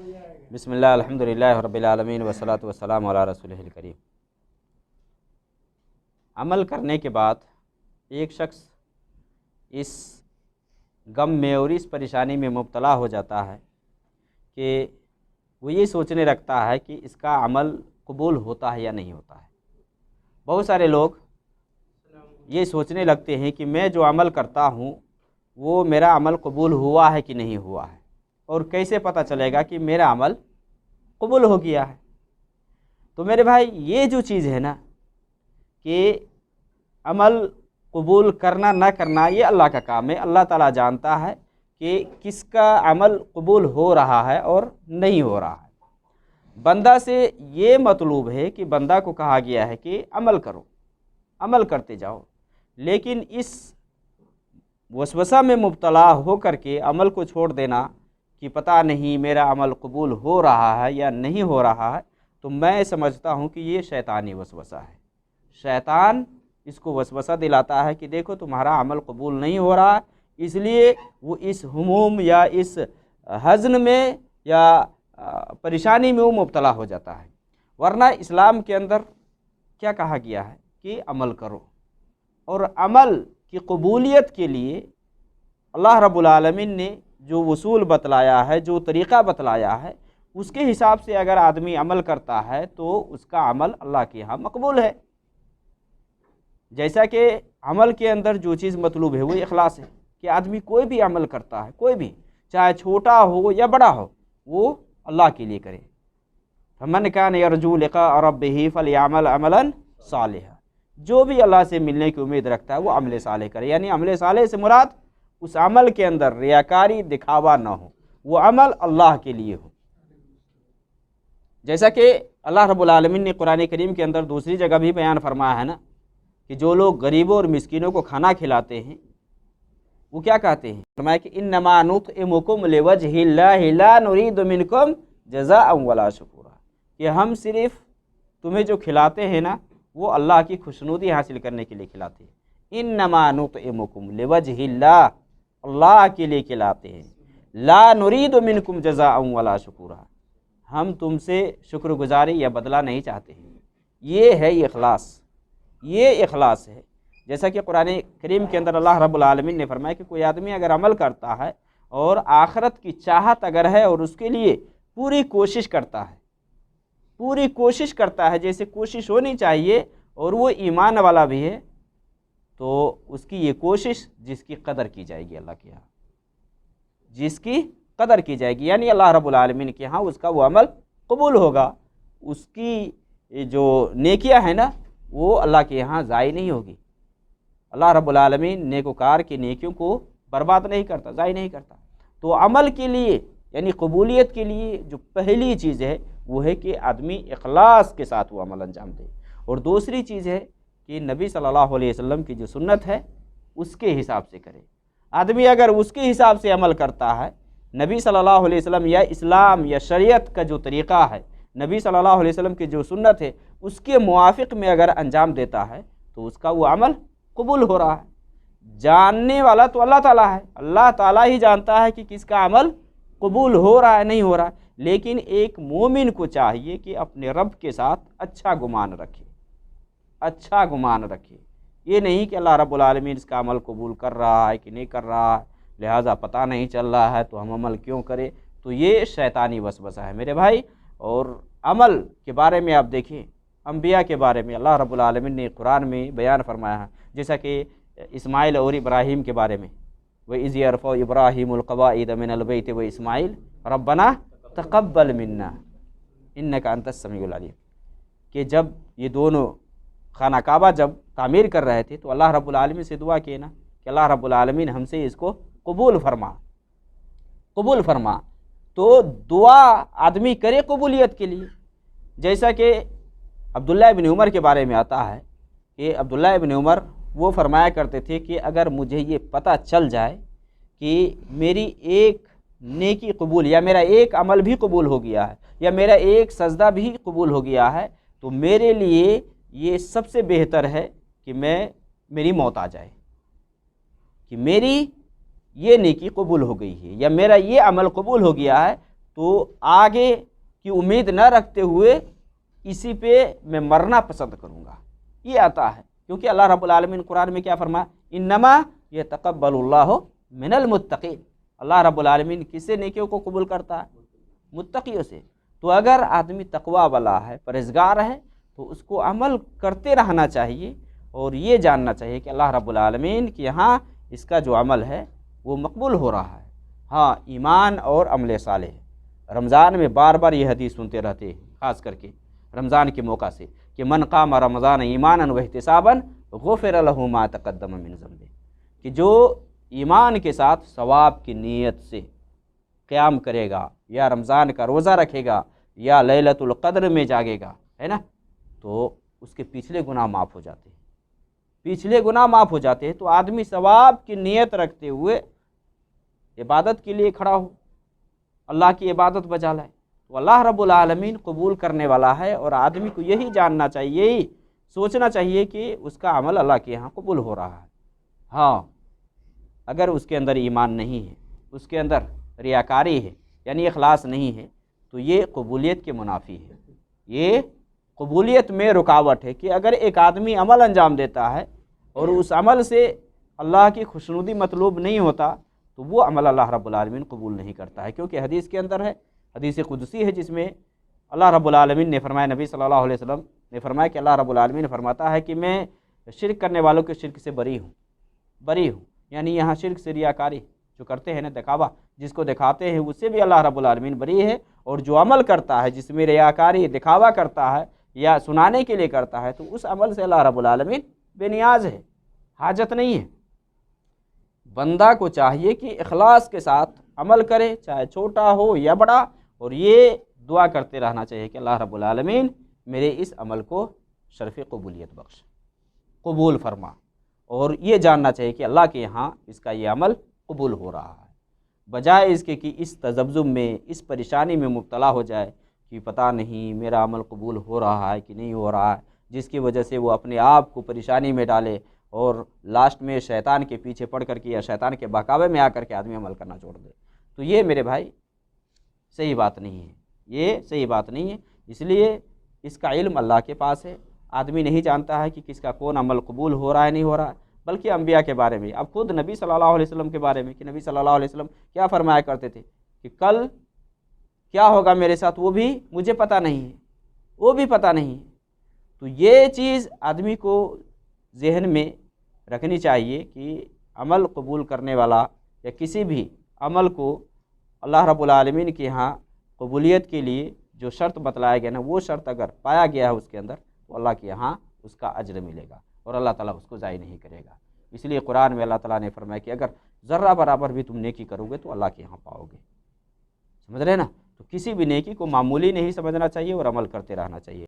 بسم اللہ الحمدللہ رب العالمین والصلاۃ والسلام علی رسولہ الکریم۔ عمل کرنے کے بعد ایک شخص اس غم میں اور اس پریشانی میں مبتلا ہو جاتا ہے کہ وہ یہ سوچنے لگتا ہے کہ اس کا عمل قبول ہوتا ہے یا نہیں ہوتا ہے۔ بہت سارے لوگ یہ سوچنے لگتے ہیں کہ میں جو عمل کرتا ہوں وہ میرا عمل قبول ہوا ہے کہ نہیں ہوا ہے، اور کیسے پتہ چلے گا کہ میرا عمل قبول ہو گیا ہے۔ تو میرے بھائی، یہ جو چیز ہے نا کہ عمل قبول کرنا نہ کرنا، یہ اللہ کا کام ہے۔ اللہ تعالیٰ جانتا ہے کہ کس کا عمل قبول ہو رہا ہے اور نہیں ہو رہا ہے۔ بندہ سے یہ مطلوب ہے کہ بندہ کو کہا گیا ہے کہ عمل کرو، عمل کرتے جاؤ، لیکن اس وسوسہ میں مبتلا ہو کر کے عمل کو چھوڑ دینا کہ پتہ نہیں میرا عمل قبول ہو رہا ہے یا نہیں ہو رہا ہے، تو میں سمجھتا ہوں کہ یہ شیطانی وسوسہ ہے۔ شیطان اس کو وسوسہ دلاتا ہے کہ دیکھو تمہارا عمل قبول نہیں ہو رہا، اس لیے وہ اس ہموم یا اس حزن میں یا پریشانی میں وہ مبتلا ہو جاتا ہے۔ ورنہ اسلام کے اندر کیا کہا گیا ہے کہ عمل کرو، اور عمل کی قبولیت کے لیے اللہ رب العالمین نے جو اصول بتلایا ہے، جو طریقہ بتلایا ہے، اس کے حساب سے اگر آدمی عمل کرتا ہے تو اس کا عمل اللہ کے ہاں مقبول ہے۔ جیسا کہ عمل کے اندر جو چیز مطلوب ہے وہ اخلاص ہے، کہ آدمی کوئی بھی عمل کرتا ہے، کوئی بھی، چاہے چھوٹا ہو یا بڑا ہو، وہ اللہ کے لیے کرے۔ فَمَنْ كَانَ يَرْجُو لِقَاءَ رَبِّهِ فَلْيَعْمَلْ عَمَلًا صَالِحًا، جو بھی اللہ سے ملنے کی امید رکھتا ہے وہ عمل صالح کرے۔ یعنی عمل صالح سے مراد اس عمل کے اندر ریاکاری، دکھاوا نہ ہو، وہ عمل اللہ کے لیے ہو۔ جیسا کہ اللہ رب العالمین نے قرآن کریم کے اندر دوسری جگہ بھی بیان فرمایا ہے نا کہ جو لوگ غریبوں اور مسکینوں کو کھانا کھلاتے ہیں وہ کیا کہتے ہیں؟ فرمایا کہ انما نطعمکم لوجہ اللہ لا نرید منکم جزاء ولا شکورا، کہ ہم صرف تمہیں جو کھلاتے ہیں نا وہ اللہ کی خوشنودی حاصل کرنے کے لیے کھلاتے ہیں۔ انما نطعمکم لوجہ اللہ، اللہ کے لیے کھلاتے ہیں۔ لا نرید منکم جزاء ولا شکورا، ہم تم سے شکر گزاری یا بدلہ نہیں چاہتے ہیں۔ یہ ہے اخلاص، یہ اخلاص ہے۔ جیسا کہ قرآن کریم کے اندر اللہ رب العالمین نے فرمایا کہ کوئی آدمی اگر عمل کرتا ہے اور آخرت کی چاہت اگر ہے اور اس کے لیے پوری کوشش کرتا ہے، پوری کوشش کرتا ہے جیسے کوشش ہونی چاہیے، اور وہ ایمان والا بھی ہے، تو اس کی یہ کوشش جس کی قدر کی جائے گی اللہ کے یہاں، جس کی قدر کی جائے گی، یعنی اللہ رب العالمین کے ہاں اس کا وہ عمل قبول ہوگا۔ اس کی جو نیکیاں ہیں نا وہ اللہ کے یہاں ضائع نہیں ہوگی۔ اللہ رب العالمین نیکوکار کی نیکیوں کو برباد نہیں کرتا، ضائع نہیں کرتا۔ تو عمل کے لیے یعنی قبولیت کے لیے جو پہلی چیز ہے وہ ہے کہ آدمی اخلاص کے ساتھ وہ عمل انجام دے، اور دوسری چیز ہے کہ نبی صلی اللہ علیہ وسلم کی جو سنت ہے اس کے حساب سے کرے۔ آدمی اگر اس کے حساب سے عمل کرتا ہے، نبی صلی اللہ علیہ وسلم یا اسلام یا شریعت کا جو طریقہ ہے، نبی صلی اللہ علیہ وسلم کی جو سنت ہے اس کے موافق میں اگر انجام دیتا ہے تو اس کا وہ عمل قبول ہو رہا ہے۔ جاننے والا تو اللہ تعالیٰ ہے، اللہ تعالیٰ ہی جانتا ہے کہ کس کا عمل قبول ہو رہا ہے نہیں ہو رہا ہے، لیکن ایک مومن کو چاہیے کہ اپنے رب کے ساتھ اچھا گمان رکھے، اچھا گمان رکھے۔ یہ نہیں کہ اللہ رب العالمین اس کا عمل قبول کر رہا ہے کہ نہیں کر رہا ہے، لہٰذا پتہ نہیں چل رہا ہے تو ہم عمل کیوں کریں، تو یہ شیطانی وسوسہ ہے میرے بھائی۔ اور عمل کے بارے میں آپ دیکھیں، انبیاء کے بارے میں اللہ رب العالمین نے قرآن میں بیان فرمایا ہے، جیسا کہ اسماعیل اور ابراہیم کے بارے میں، وَإِذْ يَرْفَعُ إِبْرَاهِيمُ الْقَوَاعِدَ مِنَ الْبَيْتِ وَإِسْمَاعِيلُ رَبَّنَا تَقَبَّلْ مِنَّا إِنَّكَ أَنْتَ السَّمِيعُ الْعَلِيمُ، کہ جب یہ دونوں خانہ کعبہ جب تعمیر کر رہے تھے تو اللہ رب العالمین سے دعا کیے نا کہ اللہ رب العالمین ہم سے اس کو قبول فرما، قبول فرما۔ تو دعا آدمی کرے قبولیت کے لیے، جیسا کہ عبداللہ ابن عمر کے بارے میں آتا ہے کہ عبداللہ ابن عمر وہ فرمایا کرتے تھے کہ اگر مجھے یہ پتہ چل جائے کہ میری ایک نیکی قبول یا میرا ایک عمل بھی قبول ہو گیا ہے یا میرا ایک سجدہ بھی قبول ہو گیا ہے، تو میرے لیے یہ سب سے بہتر ہے کہ میری موت آ جائے، کہ میری یہ نیکی قبول ہو گئی ہے یا میرا یہ عمل قبول ہو گیا ہے، تو آگے کی امید نہ رکھتے ہوئے اسی پہ میں مرنا پسند کروں گا، یہ آتا ہے۔ کیونکہ اللہ رب العالمین قرآن میں کیا فرمایا، انما یتقبل اللہ من المتقین، اللہ رب العالمین کس سے نیکیوں کو قبول کرتا ہے؟ متقیوں سے۔ تو اگر آدمی تقوی والا ہے، پرہیزگار ہے، تو اس کو عمل کرتے رہنا چاہیے اور یہ جاننا چاہیے کہ اللہ رب العالمین کے یہاں اس کا جو عمل ہے وہ مقبول ہو رہا ہے۔ ہاں، ایمان اور عمل صالح، رمضان میں بار بار یہ حدیث سنتے رہتے ہیں، خاص کر کے رمضان کے موقع سے، کہ من قام رمضان ایمانا واحتسابا غفر له ما تقدم من ذنبه، کہ جو ایمان کے ساتھ ثواب کی نیت سے قیام کرے گا، یا رمضان کا روزہ رکھے گا، یا لیلۃ القدر میں جاگے گا، ہے نا، تو اس کے پچھلے گناہ معاف ہو جاتے ہیں، پچھلے گناہ معاف ہو جاتے ہیں۔ تو آدمی ثواب کی نیت رکھتے ہوئے عبادت کے لیے کھڑا ہو، اللہ کی عبادت بجا لائے، تو اللہ رب العالمین قبول کرنے والا ہے۔ اور آدمی کو یہی جاننا چاہیے، یہی سوچنا چاہیے کہ اس کا عمل اللہ کے یہاں قبول ہو رہا ہے۔ ہاں، اگر اس کے اندر ایمان نہیں ہے، اس کے اندر ریاکاری ہے، یعنی اخلاص نہیں ہے، تو یہ قبولیت کے منافی ہے، یہ قبولیت میں رکاوٹ ہے۔ کہ اگر ایک آدمی عمل انجام دیتا ہے اور اس عمل سے اللہ کی خوشنودی مطلوب نہیں ہوتا، تو وہ عمل اللہ رب العالمین قبول نہیں کرتا ہے۔ کیونکہ حدیث کے اندر ہے، حدیث قدسی ہے، جس میں اللہ رب العالمین نے فرمایا، نبی صلی اللہ علیہ وسلم نے فرمایا کہ اللہ رب العالمین فرماتا ہے کہ میں شرک کرنے والوں کے شرک سے بری ہوں، یعنی یہاں شرک سے ریاکاری جو کرتے ہیں نا، دکھاوا جس کو دکھاتے ہیں، اس سے بھی اللہ رب العالمین بری ہے۔ اور جو عمل کرتا ہے جس میں ریاکاری، دکھاوا کرتا ہے یا سنانے کے لیے کرتا ہے، تو اس عمل سے اللہ رب العالمین بے نیاز ہے، حاجت نہیں ہے۔ بندہ کو چاہیے کہ اخلاص کے ساتھ عمل کرے، چاہے چھوٹا ہو یا بڑا، اور یہ دعا کرتے رہنا چاہیے کہ اللہ رب العالمین میرے اس عمل کو شرف قبولیت بخش، قبول فرما۔ اور یہ جاننا چاہیے کہ اللہ کے یہاں اس کا یہ عمل قبول ہو رہا ہے، بجائے اس کے کہ اس تذبذب میں، اس پریشانی میں مبتلا ہو جائے کہ پتہ نہیں میرا عمل قبول ہو رہا ہے کہ نہیں ہو رہا ہے، جس کی وجہ سے وہ اپنے آپ کو پریشانی میں ڈالے اور لاسٹ میں شیطان کے پیچھے پڑ کر کے یا شیطان کے بہکاوے میں آ کر کے آدمی عمل کرنا چھوڑ دے۔ تو یہ میرے بھائی صحیح بات نہیں ہے، یہ صحیح بات نہیں ہے۔ اس لیے اس کا علم اللہ کے پاس ہے، آدمی نہیں جانتا ہے کہ کس کا کون عمل قبول ہو رہا ہے نہیں ہو رہا ہے، بلکہ انبیاء کے بارے میں، اب خود نبی صلی اللہ علیہ وسلم کے بارے میں، کہ نبی صلی اللہ علیہ وسلم کیا فرمایا کرتے تھے کہ کل کیا ہوگا میرے ساتھ وہ بھی مجھے پتہ نہیں ہے، وہ بھی پتہ نہیں ہے۔ تو یہ چیز آدمی کو ذہن میں رکھنی چاہیے کہ عمل قبول کرنے والا یا کسی بھی عمل کو اللہ رب العالمین کے ہاں قبولیت کے لیے جو شرط بتلایا گیا نا، وہ شرط اگر پایا گیا ہے اس کے اندر، تو اللہ کے یہاں اس کا اجر ملے گا اور اللہ تعالیٰ اس کو ضائع نہیں کرے گا۔ اس لیے قرآن میں اللہ تعالیٰ نے فرمایا کہ اگر ذرہ برابر بھی تم نیکی کرو گے تو اللہ کے یہاں پاؤ گے، سمجھ رہے نا۔ تو کسی بھی نیکی کو معمولی نہیں سمجھنا چاہیے اور عمل کرتے رہنا چاہیے۔